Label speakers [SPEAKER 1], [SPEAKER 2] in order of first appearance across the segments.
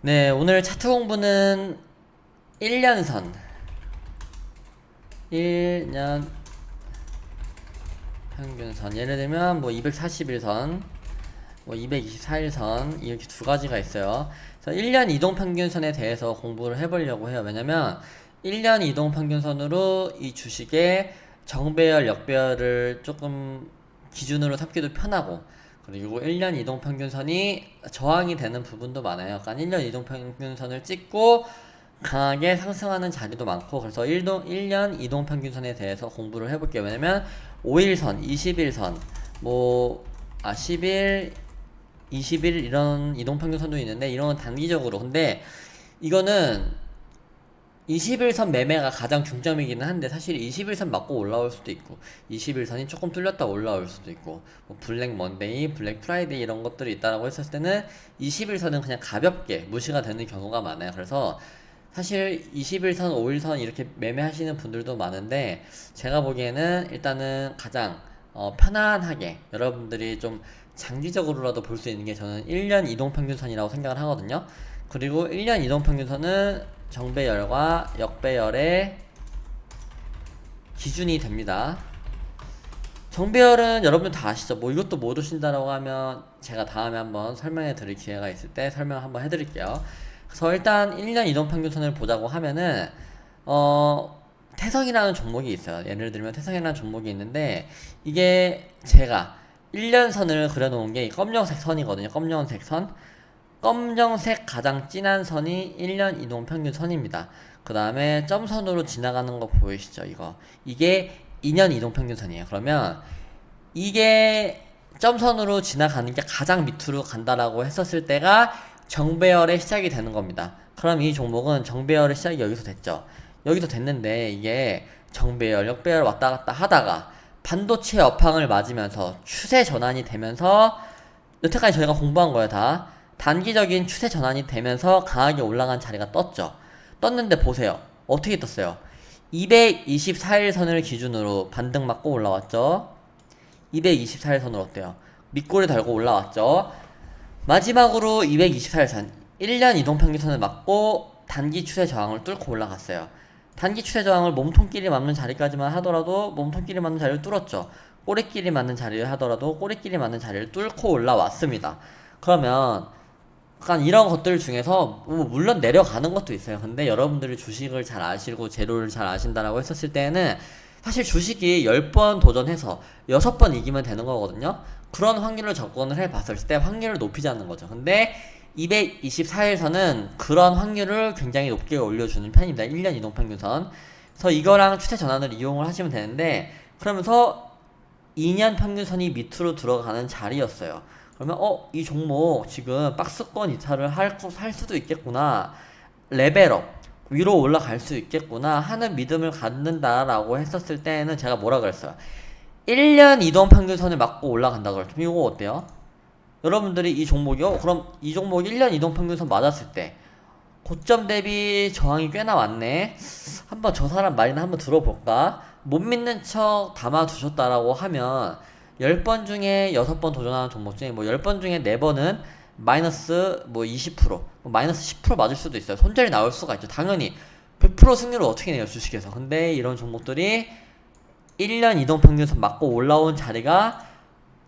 [SPEAKER 1] 네, 오늘 차트 공부는 1년선, 1년 평균선, 예를 들면 뭐 241선, 뭐 224일선 이렇게 두 가지가 있어요. 그래서 1년 이동 평균선에 대해서 공부를 해보려고 해요. 왜냐면 1년 이동 평균선으로 이 주식의 정배열, 역배열을 조금 기준으로 삼기도 편하고, 그리고 1년 이동 평균선이 저항이 되는 부분도 많아요. 그러니까 1년 이동 평균선을 찍고 강하게 상승하는 자리도 많고, 그래서 1년 이동 평균선에 대해서 공부를 해볼게요. 왜냐면 5일선, 21선, 10일, 20일 이런 이동평균선도 있는데, 이런 건 단기적으로. 근데 이거는 21선 매매가 가장 중점이기는 한데, 사실 21선 맞고 올라올 수도 있고, 21선이 조금 뚫렸다 올라올 수도 있고, 뭐 블랙 먼데이, 블랙 프라이데이 이런 것들이 있다라고 했었을 때는 21선은 그냥 가볍게 무시가 되는 경우가 많아요. 그래서 사실 21선, 5일선 이렇게 매매하시는 분들도 많은데, 제가 보기에는 일단은 가장 편안하게 여러분들이 좀 장기적으로라도 볼 수 있는 게, 저는 1년 이동평균선이라고 생각을 하거든요. 그리고 1년 이동평균선은 정배열과 역배열의 기준이 됩니다. 정배열은 여러분 다 아시죠? 뭐 이것도 못 오신다라고 하면 제가 다음에 한번 설명해 드릴 기회가 있을 때 설명 한번 해드릴게요. 그래서 일단 1년 이동평균선을 보자고 하면은 태성이라는 종목이 있어요. 예를 들면 태성이라는 종목이 있는데, 이게 제가 1년선을 그려놓은 게 검정색 선이거든요. 검정색 선. 검정색 가장 진한 선이 1년 이동평균선입니다. 그 다음에 점선으로 지나가는 거 보이시죠? 이게 2년 이동평균선이에요. 그러면 이게 점선으로 지나가는 게 가장 밑으로 간다라고 했었을 때가 정배열의 시작이 되는 겁니다. 그럼 이 종목은 정배열의 시작이 여기서 됐죠. 여기서 됐는데, 이게 정배열, 역배열 왔다 갔다 하다가 반도체 업황을 맞으면서 추세 전환이 되면서, 여태까지 저희가 공부한 거예요. 다 단기적인 추세 전환이 되면서 강하게 올라간 자리가 떴죠. 떴는데 보세요. 어떻게 떴어요? 224일선을 기준으로 반등 맞고 올라왔죠. 224일선으로 어때요? 밑꼬리 달고 올라왔죠. 마지막으로 224일선 1년 이동평균선을 맞고 단기 추세 저항을 뚫고 올라갔어요. 단기 추세 저항을 몸통끼리 맞는 자리까지만 하더라도 몸통끼리 맞는 자리를 뚫었죠. 꼬리끼리 맞는 자리를 하더라도 꼬리끼리 맞는 자리를 뚫고 올라왔습니다. 그러면 약간 이런 것들 중에서 물론 내려가는 것도 있어요. 근데 여러분들이 주식을 잘 아시고 재료를 잘 아신다라고 했었을 때는 사실 주식이 10번 도전해서 6번 이기면 되는 거거든요. 그런 확률을 접근을 해봤을 때 확률을 높이지 않는 거죠. 근데 224일선은 그런 확률을 굉장히 높게 올려주는 편입니다. 1년 이동평균선. 그래서 이거랑 추세 전환을 이용을 하시면 되는데, 그러면서 2년 평균선이 밑으로 들어가는 자리였어요. 그러면 이 종목 지금 박스권 이탈을 할 수도 있겠구나, 레벨업 위로 올라갈 수 있겠구나 하는 믿음을 갖는다라고 했었을 때는 제가 뭐라 그랬어요? 1년 이동평균선을 맞고 올라간다 그랬죠. 이거 어때요? 여러분들이 이 종목이요? 그럼 이 종목 1년 이동평균선 맞았을 때 고점 대비 저항이 꽤나 왔네. 한번 저 사람 말이나 한번 들어볼까? 못 믿는 척 담아두셨다라고 하면 10번 중에 6번 도전하는 종목 중에 뭐 10번 중에 4번은 마이너스 뭐 20%, 마이너스 10% 맞을 수도 있어요. 손절이 나올 수가 있죠. 당연히 100% 승률을 어떻게 내요, 주식에서. 근데 이런 종목들이 1년 이동평균선 맞고 올라온 자리가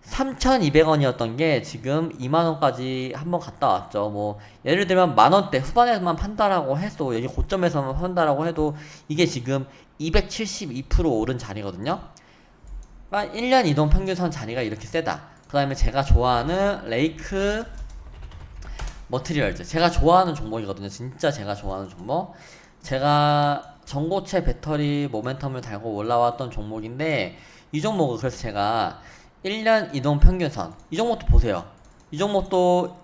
[SPEAKER 1] 3,200원이었던 게 지금 2만원까지 한번 갔다 왔죠. 뭐 예를 들면 만원대 후반에서만 판다라고 해도, 여기 고점에서만 판다라고 해도 이게 지금 272% 오른 자리거든요. 1년 이동평균선 자리가 이렇게 세다. 그 다음에 제가 좋아하는 레이크 머트리얼즈, 제가 좋아하는 종목이거든요. 진짜 제가 좋아하는 종목. 제가 전고체 배터리 모멘텀을 달고 올라왔던 종목인데, 이 종목은 그래서 제가 1년 이동평균선, 이 종목도 보세요. 이 종목도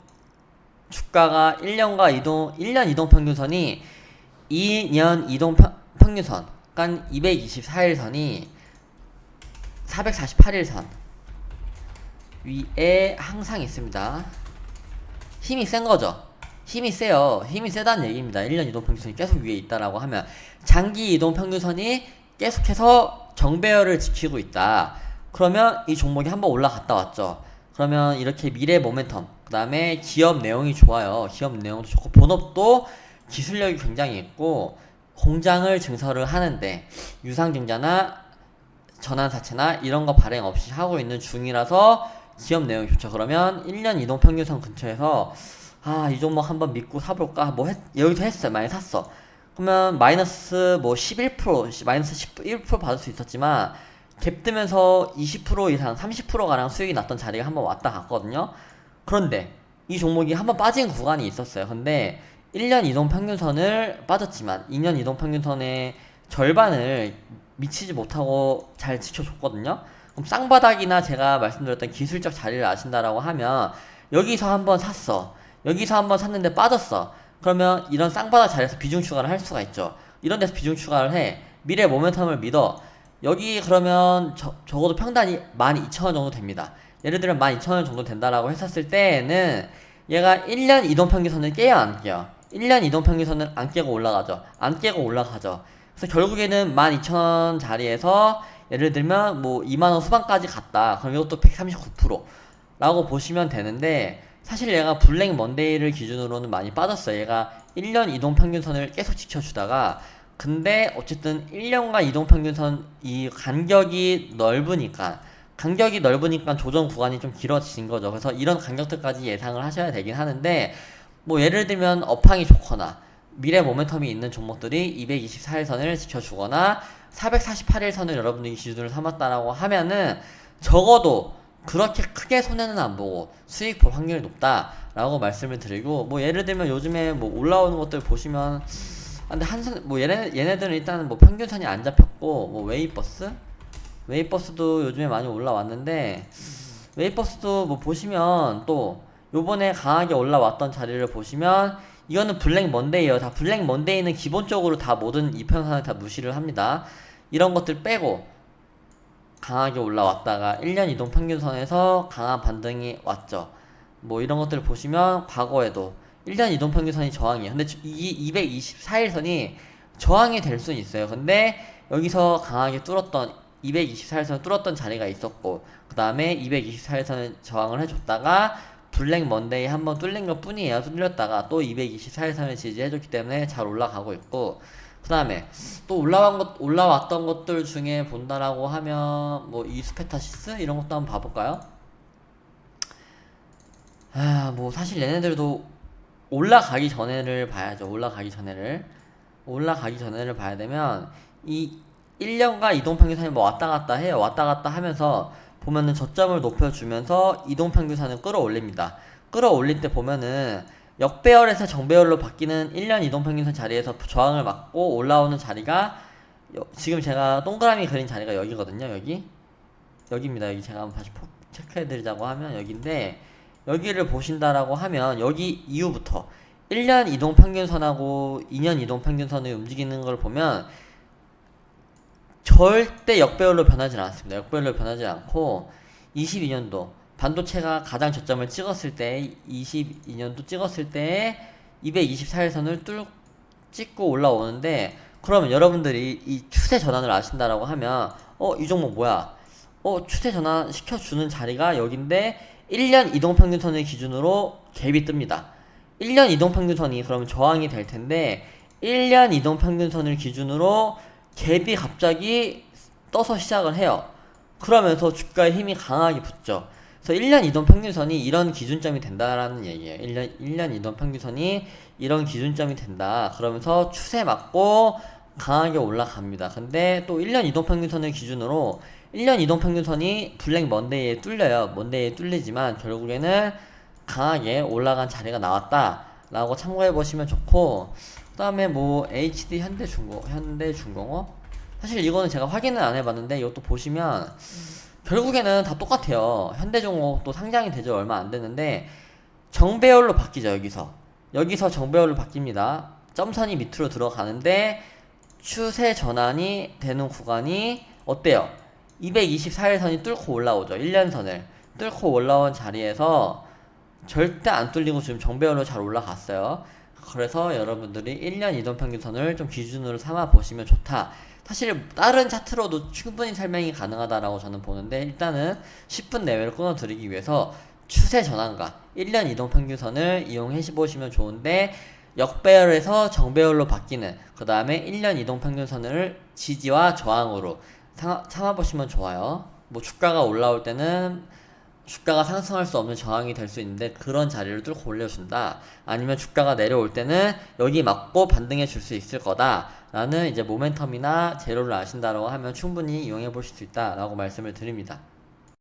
[SPEAKER 1] 주가가 1년 이동평균선이 2년 이동평균선, 그러니까 224일선이 448일선 위에 항상 있습니다. 힘이 센 거죠. 힘이 세요. 힘이 세다는 얘기입니다. 1년 이동평균선이 계속 위에 있다라고 하면 장기 이동평균선이 계속해서 정배열을 지키고 있다. 그러면 이 종목이 한번 올라갔다 왔죠. 그러면 이렇게 미래 모멘텀, 그 다음에 기업 내용이 좋아요. 기업 내용도 좋고 본업도 기술력이 굉장히 있고 공장을 증설을 하는데 유상증자나 전환사채나 이런 거 발행 없이 하고 있는 중이라서 기업 내용이 좋죠. 그러면 1년 이동평균선 근처에서 이 종목 한번 믿고 사볼까? 여기서 했어요. 많이 샀어. 그러면 마이너스 뭐 11%, 마이너스 11% 받을 수 있었지만 갭 뜨면서 20% 이상, 30%가량 수익이 났던 자리가 한번 왔다 갔거든요. 그런데 이 종목이 한번 빠진 구간이 있었어요. 근데 1년 이동평균선을 빠졌지만 2년 이동평균선의 절반을 미치지 못하고 잘 지켜줬거든요. 그럼 쌍바닥이나 제가 말씀드렸던 기술적 자리를 아신다라고 하면 여기서 한번 샀어. 여기서 한번 샀는데 빠졌어. 그러면 이런 쌍바닥 자리에서 비중 추가를 할 수가 있죠. 이런 데서 비중 추가를 해. 미래 모멘텀을 믿어. 여기 그러면 적어도 평단이 12,000원 정도 됩니다. 예를 들면 12,000원 정도 된다라고 했었을 때에는 얘가 1년 이동평균선을 깨요, 안 깨요? 1년 이동평균선을 안 깨고 올라가죠. 안 깨고 올라가죠. 그래서 결국에는 12,000원 자리에서 예를 들면 뭐 2만원 후반까지 갔다. 그럼 이것도 139% 라고 보시면 되는데 사실 얘가 블랙 먼데이를 기준으로는 많이 빠졌어요. 얘가 1년 이동평균선을 계속 지켜주다가 근데 어쨌든 1년간 이동평균선 이 간격이 넓으니까 조정 구간이 좀 길어진 거죠. 그래서 이런 간격들까지 예상을 하셔야 되긴 하는데 뭐 예를 들면 업황이 좋거나 미래 모멘텀이 있는 종목들이 224일선을 지켜주거나 448일선을 여러분들이 기준으로 삼았다라고 하면은 적어도 그렇게 크게 손해는 안 보고 수익 볼 확률이 높다라고 말씀을 드리고 뭐 예를 들면 요즘에 뭐 올라오는 것들 보시면 근데 뭐 얘네들은 일단은 뭐 평균선이 안 잡혔고 뭐 웨이버스도 요즘에 많이 올라왔는데 웨이버스도 뭐 보시면 또 요번에 강하게 올라왔던 자리를 보시면 이거는 블랙 먼데이에요. 다 블랙 먼데이는 기본적으로 다 모든 이평선을 다 무시를 합니다. 이런 것들 빼고 강하게 올라왔다가 1년 이동평균선에서 강한 반등이 왔죠. 뭐 이런 것들을 보시면 과거에도 1년 이동평균선이 저항이에요. 근데 이 224일선이 저항이 될 수는 있어요. 근데 여기서 강하게 뚫었던 224일선을 뚫었던 자리가 있었고 그 다음에 224일선을 저항을 해줬다가 블랙 먼데이 한번 뚫린 것 뿐이에요. 뚫렸다가 또 224일선을 지지해줬기 때문에 잘 올라가고 있고 그 다음에 또 올라왔던 것들 중에 본다라고 하면 뭐 이스페타시스 이런 것도 한번 봐볼까요? 뭐 사실 얘네들도 올라가기 전에를 봐야죠. 올라가기 전에를 봐야 되면 이 1년간 이동평균선이 뭐 왔다갔다 해요. 왔다갔다 하면서 보면은 저점을 높여주면서 이동평균선을 끌어올립니다. 끌어올릴 때 보면은 역배열에서 정배열로 바뀌는 1년 이동평균선 자리에서 저항을 맞고 올라오는 자리가 지금 제가 동그라미 그린 자리가 여기거든요. 여기입니다. 여기 제가 한번 다시 체크해드리자고 하면 여기인데 여기를 보신다라고 하면 여기 이후부터 1년 이동평균선하고 2년 이동평균선이 움직이는 걸 보면 절대 역배열로 변하지 않았습니다. 역배열로 변하지 않고 22년도 반도체가 가장 저점을 찍었을 때 22년도 찍었을 때 224일선을 찍고 올라오는데 그러면 여러분들이 이 추세 전환을 아신다라고 하면 이 종목 뭐야? 추세 전환 시켜주는 자리가 여긴데 1년 이동평균선을 기준으로 갭이 뜹니다. 1년 이동평균선이 그러면 저항이 될 텐데 1년 이동평균선을 기준으로 갭이 갑자기 떠서 시작을 해요. 그러면서 주가에 힘이 강하게 붙죠. 그래서 1년 이동평균선이 이런 기준점이 된다라는 얘기예요. 1년 이동평균선이 이런 기준점이 된다. 그러면서 추세 맞고 강하게 올라갑니다. 근데 또 1년 이동평균선을 기준으로 1년 이동평균선이 블랙 먼데이에 뚫려요. 먼데이에 뚫리지만 결국에는 강하게 올라간 자리가 나왔다 라고 참고해 보시면 좋고 그 다음에 뭐 HD 현대중공업 사실 이거는 제가 확인은 안 해봤는데 이것도 보시면 결국에는 다 똑같아요. 현대중공업도 상장이 되지 얼마 안 됐는데 정배열로 바뀌죠. 여기서 정배열로 바뀝니다. 점선이 밑으로 들어가는데 추세 전환이 되는 구간이 어때요? 224일선이 뚫고 올라오죠. 1년선을 뚫고 올라온 자리에서 절대 안 뚫리고 지금 정배열로 잘 올라갔어요. 그래서 여러분들이 1년 이동평균선을 좀 기준으로 삼아 보시면 좋다. 사실 다른 차트로도 충분히 설명이 가능하다라고 저는 보는데 일단은 10분 내외로 끊어드리기 위해서 추세 전환가 1년 이동평균선을 이용해 보시면 좋은데, 역배열에서 정배열로 바뀌는, 그 다음에 1년 이동평균선을 지지와 저항으로 삼아보시면 좋아요. 뭐 주가가 올라올 때는 주가가 상승할 수 없는 저항이 될 수 있는데, 그런 자리를 뚫고 올려준다. 아니면 주가가 내려올 때는 여기 맞고 반등해 줄 수 있을 거다 라는 이제 모멘텀이나 재료를 아신다라고 하면 충분히 이용해 보실 수 있다 라고 말씀을 드립니다.